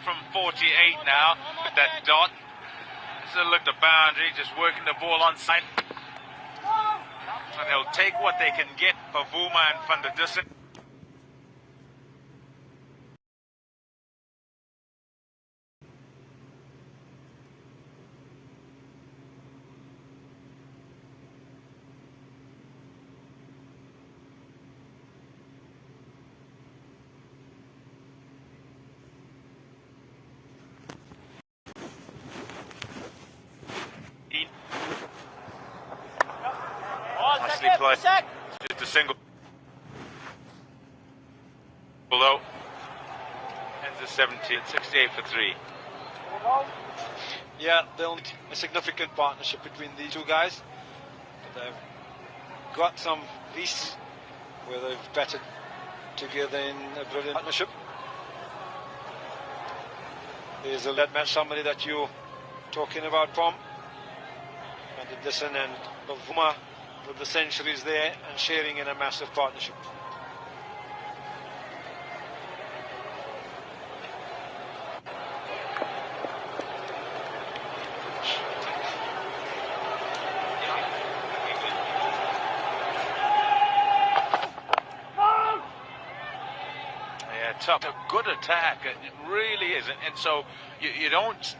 from 48 now with that dot. So look, the boundary, just working the ball on side. And they'll take what they can get for Vuma and Van der Dussen. Nicely played. Just a single below. Ends at 70, 68 for 3. Yeah, they'll need a significant partnership between these two guys. But they've got some pieces where they've batted together in a brilliant partnership. There's a lead match, somebody that you're talking about, Pom. Van der Dussen and Vuma with the centuries there and sharing in a massive partnership. Yeah, tough, a good attack. It really is, and so you don't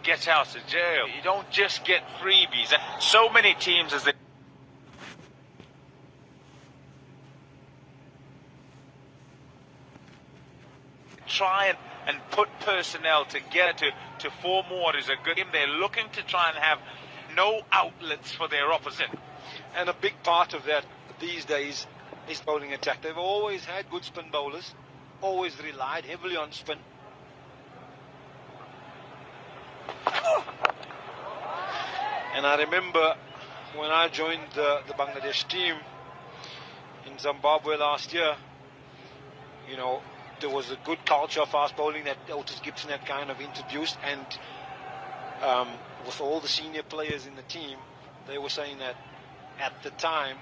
get out of jail. You don't just get freebies. So many teams as they try and put personnel together to form what is a good game. They're looking to try and have no outlets for their opposite. And a big part of that these days is bowling attack. They've always had good spin bowlers, always relied heavily on spin. And I remember when I joined the Bangladesh team in Zimbabwe last year, you know, there was a good culture of fast bowling that Otis Gibson had kind of introduced, and with all the senior players in the team, they were saying that at the time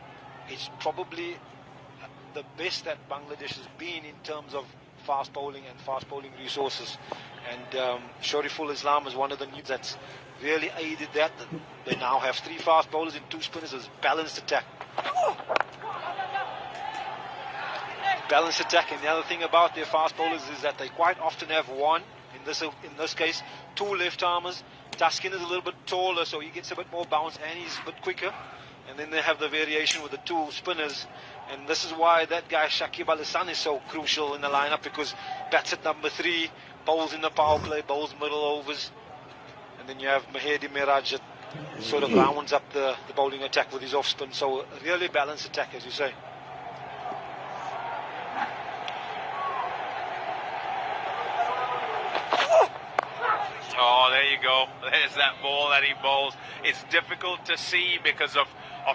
it's probably the best that Bangladesh has been in terms of fast bowling and fast bowling resources. And Shariful Islam is one of the news that's really aided that. They now have 3 fast bowlers and 2 spinners as balanced attack. Balanced attack, and the other thing about their fast bowlers is that they quite often have one, in this case, 2 left armers. Taskin is a little bit taller, so he gets a bit more bounce and he's a bit quicker. And then they have the variation with the 2 spinners. And this is why that guy Shakib Al Hasan is so crucial in the lineup, because bats at number 3, bowls in the power play, bowls middle overs. And then you have Mahedi Miraj that sort of rounds up the bowling attack with his off spin. So a really balanced attack, as you say. Oh, there you go. There's that ball that he bowls. It's difficult to see because of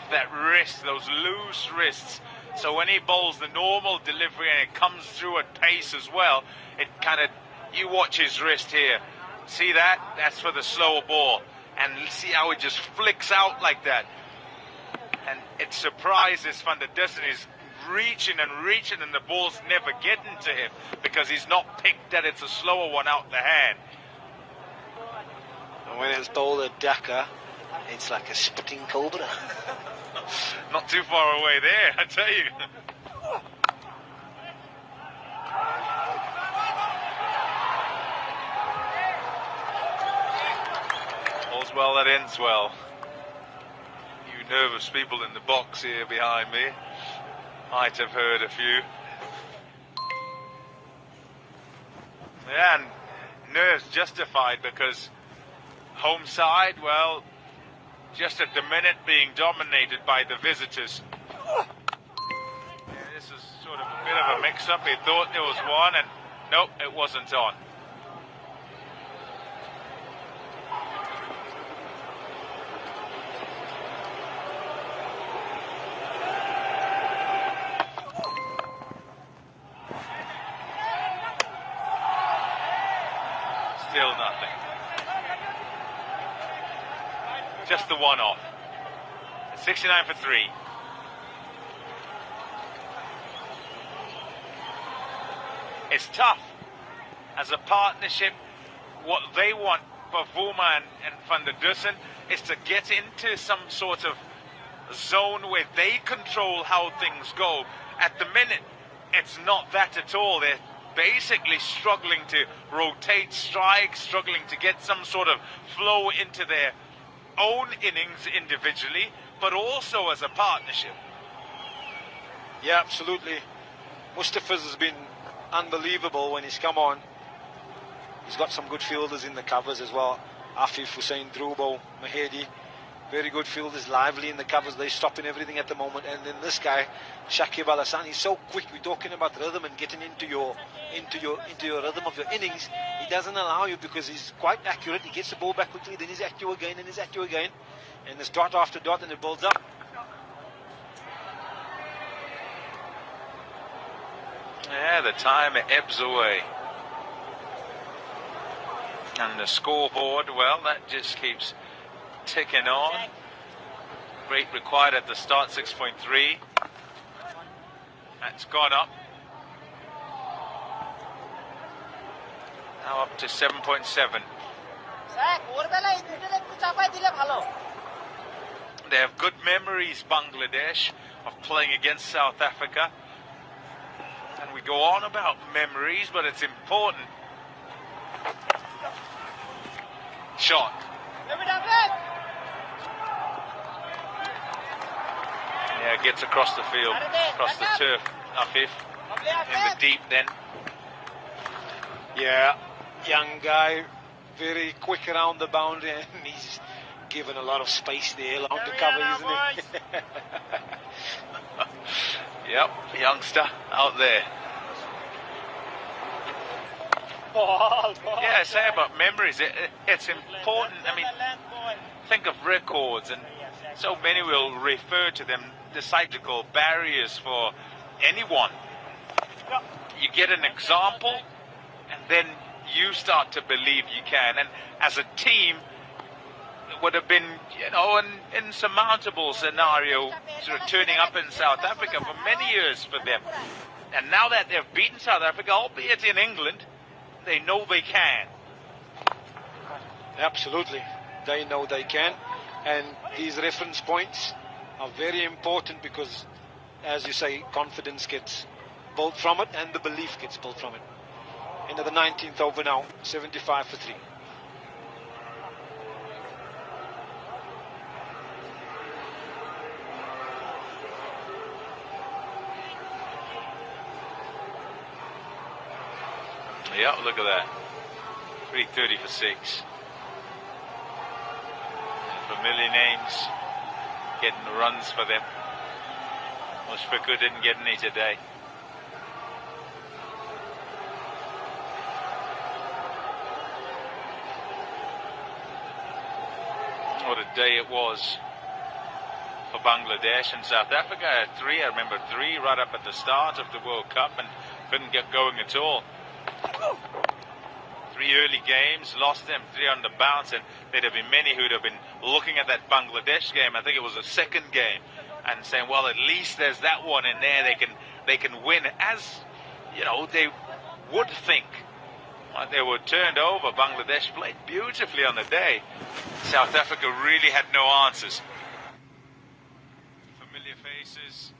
that wrist, those loose wrists. So when he bowls the normal delivery and it comes through at pace as well, it kind of, you watch his wrist here. See that? That's for the slower ball. And see how it just flicks out like that. And it surprises Van der Dussen. He's reaching and the ball's never getting to him because he's not picked that it's a slower one out the hand. And when it's bowled at Dhaka, it's like a spitting cobra. Not too far away there, I tell you. All's well that ends well. You nervous people in the box here behind me might have heard a few. Yeah, and nerves justified because home side, well, just at the minute being dominated by the visitors. Yeah, this is sort of a bit of a mix-up. He thought there was one, and nope, it wasn't on. Still nothing. Just the one off. 69 for 3. It's tough as a partnership, what they want for Vuma and Van der Dussen is to get into some sort of zone where they control how things go. At the minute, it's not that at all. They're basically struggling to rotate strikes, struggling to get some sort of flow into their own innings individually, but also as a partnership. Yeah, absolutely. Mustafa's has been unbelievable when he's come on. He's got some good fielders in the covers as well. Afif, Hussein, Drubo, Mahedi. Very good fielders, lively in the covers. They're stopping everything at the moment. And then this guy, Shakib Al Hassan, he's so quick. We're talking about rhythm and getting into your rhythm of your innings. He doesn't allow you because he's quite accurate. He gets the ball back quickly, then he's at you again, and he's at you again. And it's dot after dot, and it builds up. Yeah, the time ebbs away. And the scoreboard, well, that just keeps ticking on. Rate required at the start, 6.3. That's gone up. Now up to 7.7. They have good memories, Bangladesh, of playing against South Africa. And we go on about memories, but it's important. Shot. Yeah, gets across the field, across the turf. Afif in the deep then. Yeah, young guy, very quick around the boundary, and he's given a lot of space there along the cover, isn't he? Yep, youngster out there. Yeah, I say about memories, it's important. I mean, think of records, and so many will refer to them, the psychological barriers for anyone. You get an example, and then you start to believe you can. And as a team, it would have been, you know, an insurmountable scenario sort of turning up in South Africa for many years for them. And now that they've beaten South Africa, albeit in England, they know they can. Absolutely. They know they can. And these reference points are very important because, as you say, confidence gets built from it and the belief gets built from it. Into the 19th over now, 75 for 3. Yeah, look at that. 330 for 6. Familiar names, getting the runs for them. Mushfiqur didn't get any today. What a day it was for Bangladesh and South Africa. Had 3, I remember 3 right up at the start of the World Cup and couldn't get going at all. 3 early games, lost them, 3 on the bounce, and there'd have been many who'd have been looking at that Bangladesh game, I think it was the second game, and saying, well, at least there's that one in there, they can win, as, you know, they would think. They were turned over. Bangladesh played beautifully on the day. South Africa really had no answers. Familiar faces.